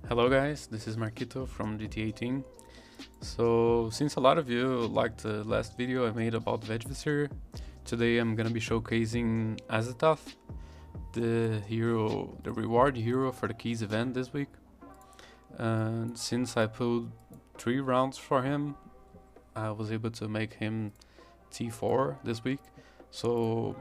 Hello guys, this is Marquito from GT18. So since a lot of you liked the last video I made about Vegvisir, today I'm gonna be showcasing Azathoth, the hero, the reward hero for the Keys event this week. And since I pulled 3 rounds for him, I was able to make him T4 this week, so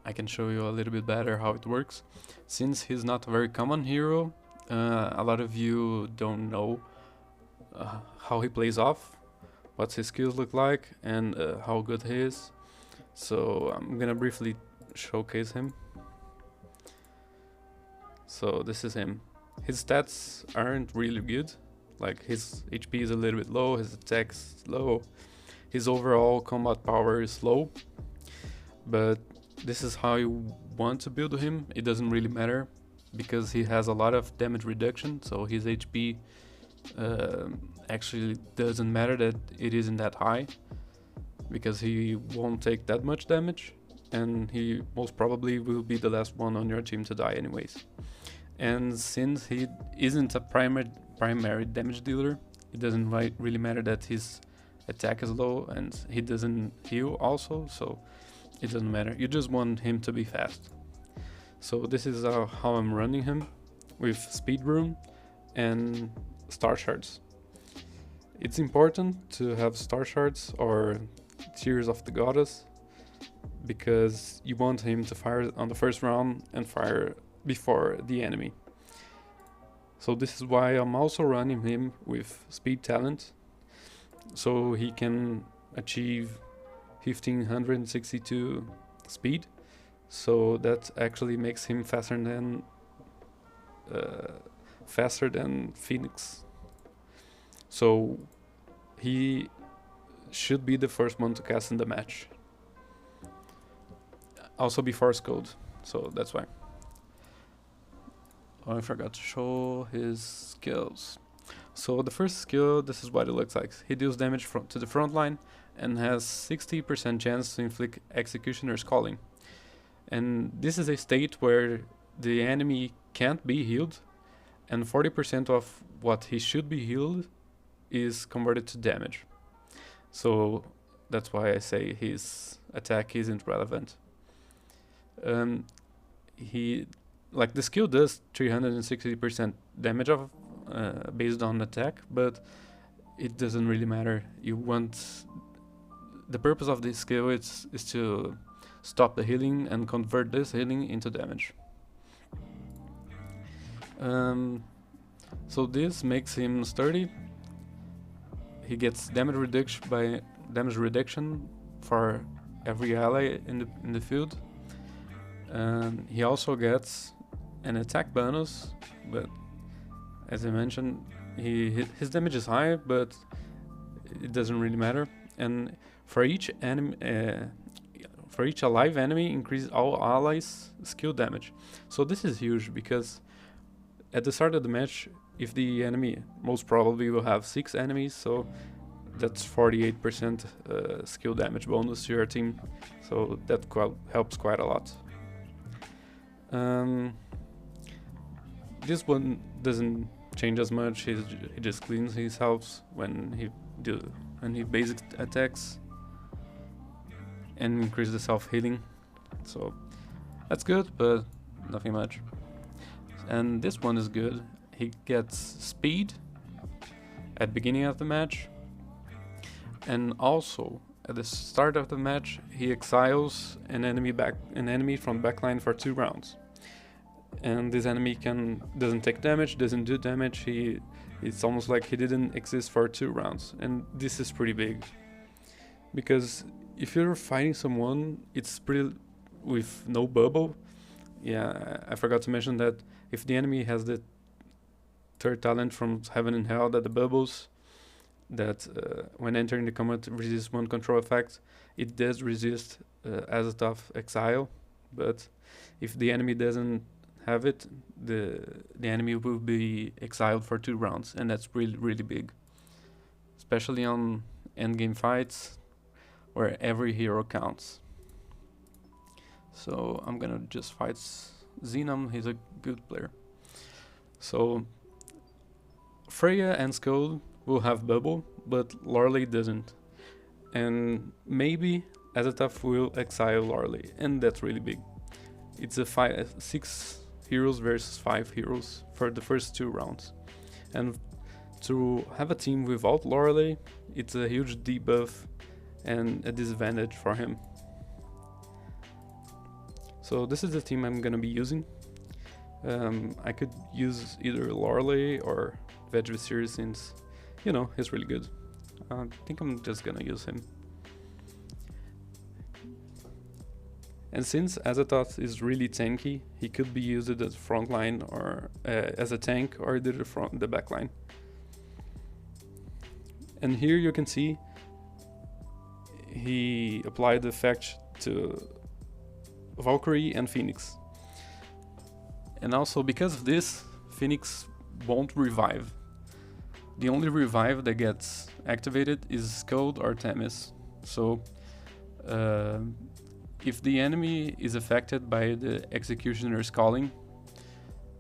I can show you a little bit better how it works. Since he's not a very common hero, a lot of you don't know how he plays off, what his skills look like, and how good he is. So I'm gonna briefly showcase him. So this is him. His stats aren't really good, like his HP is a little bit low, his attack's low, his overall combat power is low, but this is how you want to build him. It doesn't really matter because he has a lot of damage reduction, so his HP actually doesn't matter that it isn't that high, because he won't take that much damage and he most probably will be the last one on your team to die anyways. And since he isn't a primary damage dealer, it doesn't really matter that his attack is low and he doesn't heal also, so it doesn't matter. You just want him to be fast. So this is how I'm running him, with speed rune and star shards. It's important to have star shards or tears of the goddess, because you want him to fire on the first round and fire before the enemy. So this is why I'm also running him with speed talent, so he can achieve 1562 speed. So that actually makes him faster than Phoenix. So he should be the first one to cast in the match. Also before Scold, so that's why. Oh, I forgot to show his skills. So the first skill, this is what it looks like. He deals damage to the front line and has 60% chance to inflict Executioner's Calling. And this is a state where the enemy can't be healed, and 40% of what he should be healed is converted to damage. So that's why I say his attack isn't relevant. The skill does 360% damage of based on attack, but it doesn't really matter. The purpose of this skill is to stop the healing and convert this healing into damage. So this makes him sturdy. He gets damage reduction for every ally in the field. He also gets an attack bonus, but as I mentioned, his damage is high, but it doesn't really matter. And for each alive enemy, increase all allies' skill damage. So this is huge, because at the start of the match, if the enemy most probably will have 6 enemies, so that's 48% skill damage bonus to your team. So that helps quite a lot. This one doesn't change as much. He just cleans his health when he basic attacks and increase the self-healing, so that's good, but nothing much. And this one is good. He gets speed at beginning of the match, and also at the start of the match he exiles an enemy from backline for 2 rounds. And this enemy doesn't take damage, doesn't do damage. It's almost like he didn't exist for 2 rounds, and this is pretty big, because if you're fighting someone, it's pretty with no bubble. Yeah, I forgot to mention that if the enemy has the 3rd talent from Heaven and Hell, that the bubbles that when entering the combat resist 1 control effect, it does resist Azathoth exile. But if the enemy doesn't have it, the enemy will be exiled for 2 rounds, and that's really big, especially on endgame fights where every hero counts. So I'm gonna just fight Xenom. He's a good player. So Freya and Skuld will have bubble, but Lorelei doesn't. And maybe Azathoth will exile Lorelei, and that's really big. It's a 6 heroes versus 5 heroes for the first 2 rounds. And to have a team without Lorelei, it's a huge debuff and a disadvantage for him. So this is the team I'm gonna be using. I could use either Lorelei or Vegvisir since, you know, he's really good. I think I'm just gonna use him. And since Azathoth is really tanky, he could be used as front line or as a tank or either the back line. And here you can see he applied the effect to Valkyrie and Phoenix. And also because of this, Phoenix won't revive. The only revive that gets activated is Skuld or Themis. So if the enemy is affected by the Executioner's Calling,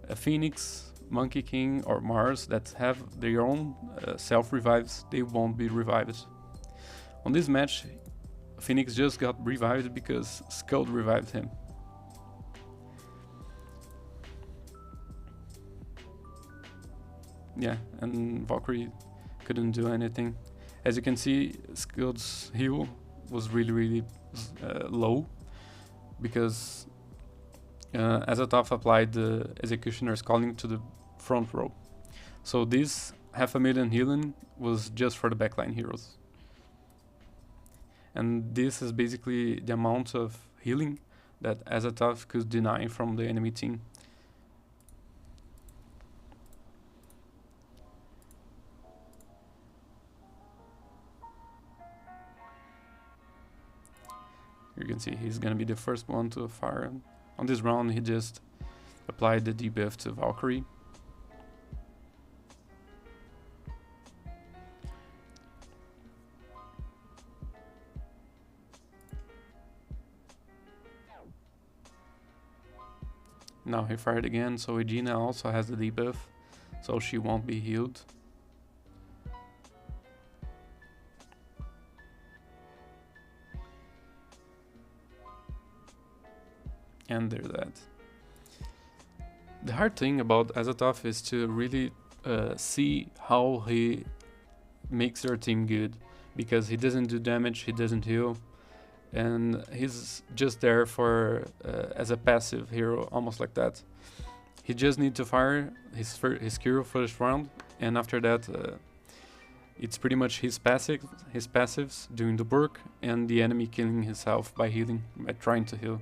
a Phoenix, Monkey King or Mars that have their own self-revives, they won't be revived. On this match, Phoenix just got revived because Skuld revived him. Yeah, and Valkyrie couldn't do anything. As you can see, Skuld's heal was really low because Azathoth applied the Executioner's Calling to the front row. So this 500,000 healing was just for the backline heroes. And this is basically the amount of healing that Azathoth could deny from the enemy team. You can see he's gonna be the first one to fire. On this round he just applied the debuff to Valkyrie. Now he fired again, so Aegina also has the debuff, so she won't be healed. And there's that. The hard thing about Azathoth is to really see how he makes your team good, because he doesn't do damage, he doesn't heal, and he's just there for as a passive hero, almost like that. He just needs to fire his hero first round, and after that it's pretty much his passives doing the work, and the enemy killing himself by healing, by trying to heal.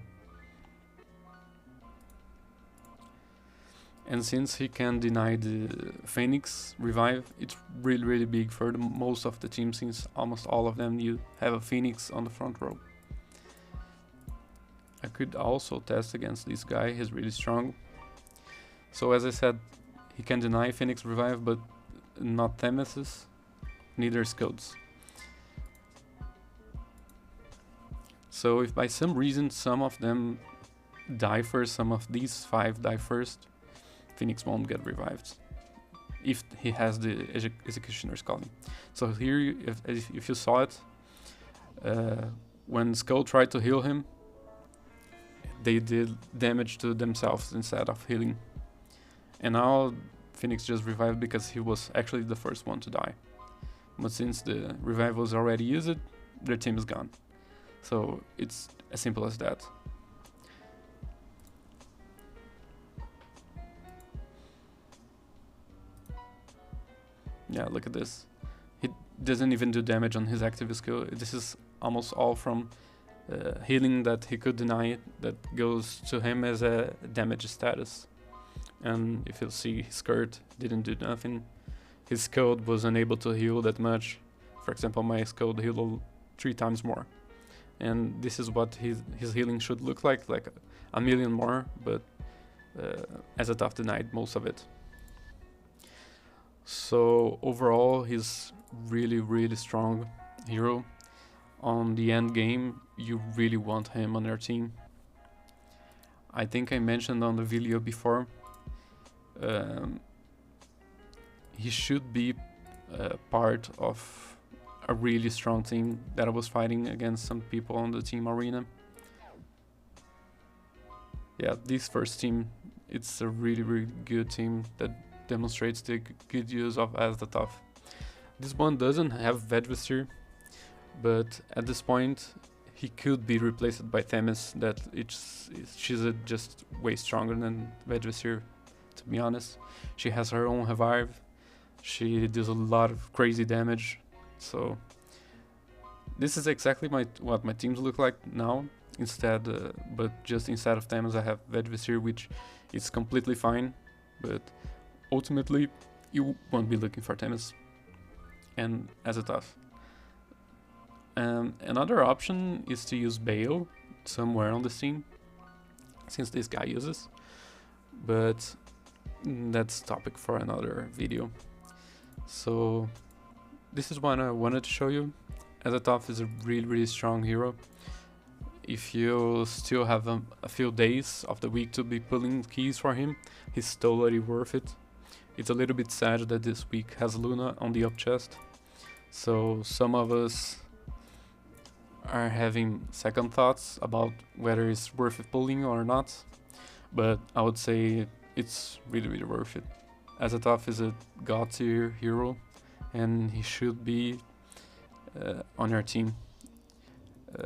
And since he can deny the Phoenix revive, it's really big for most of the team, since almost all of them you have a Phoenix on the front row. I could also test against this guy, he's really strong. So as I said, he can deny Phoenix revive, but not Themis's, neither Skuld's. So if by some reason some of them die first, some of these 5 die first, Phoenix won't get revived if he has the Executioner's Calling. So here, if you saw it, when Skuld tried to heal him, they did damage to themselves instead of healing. And now Phoenix just revived because he was actually the first one to die. But since the revive was already used, their team is gone. So it's as simple as that. Yeah, look at this. He doesn't even do damage on his active skill. This is almost all from healing that he could deny, that goes to him as a damage status. And if you'll see, his skirt didn't do nothing. His Skuld was unable to heal that much. For example, my Skuld healed 3 times more. And this is what his healing should look like a million more, but Azathoth denied most of it. So overall, he's really strong hero. On the end game, you really want him on your team. I think I mentioned on the video before, he should be part of a really strong team that I was fighting against some people on the team arena. Yeah, this first team, it's a really good team that demonstrates the good use of Azathoth. This one doesn't have Vedvesir, but at this point he could be replaced by Themis, that she's just way stronger than Vedvesir, to be honest. She has her own revive, she does a lot of crazy damage, so this is exactly what my teams look like now. Instead, but just instead of Themis I have Vedvesir, which is completely fine, but ultimately you won't be looking for Themis and Azathoth. Another option is to use Bale somewhere on the scene, since this guy uses, but that's topic for another video. So this is what I wanted to show you. Azathoth is a really strong hero. If you still have a few days of the week to be pulling keys for him, he's totally worth it. It's a little bit sad that this week has Luna on the up chest, so some of us are having second thoughts about whether it's worth it pulling or not, but I would say it's really worth it. Azathoth is a god tier hero and he should be on your team.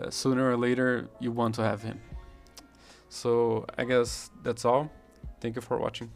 Sooner or later you want to have him. So I guess that's all. Thank you for watching.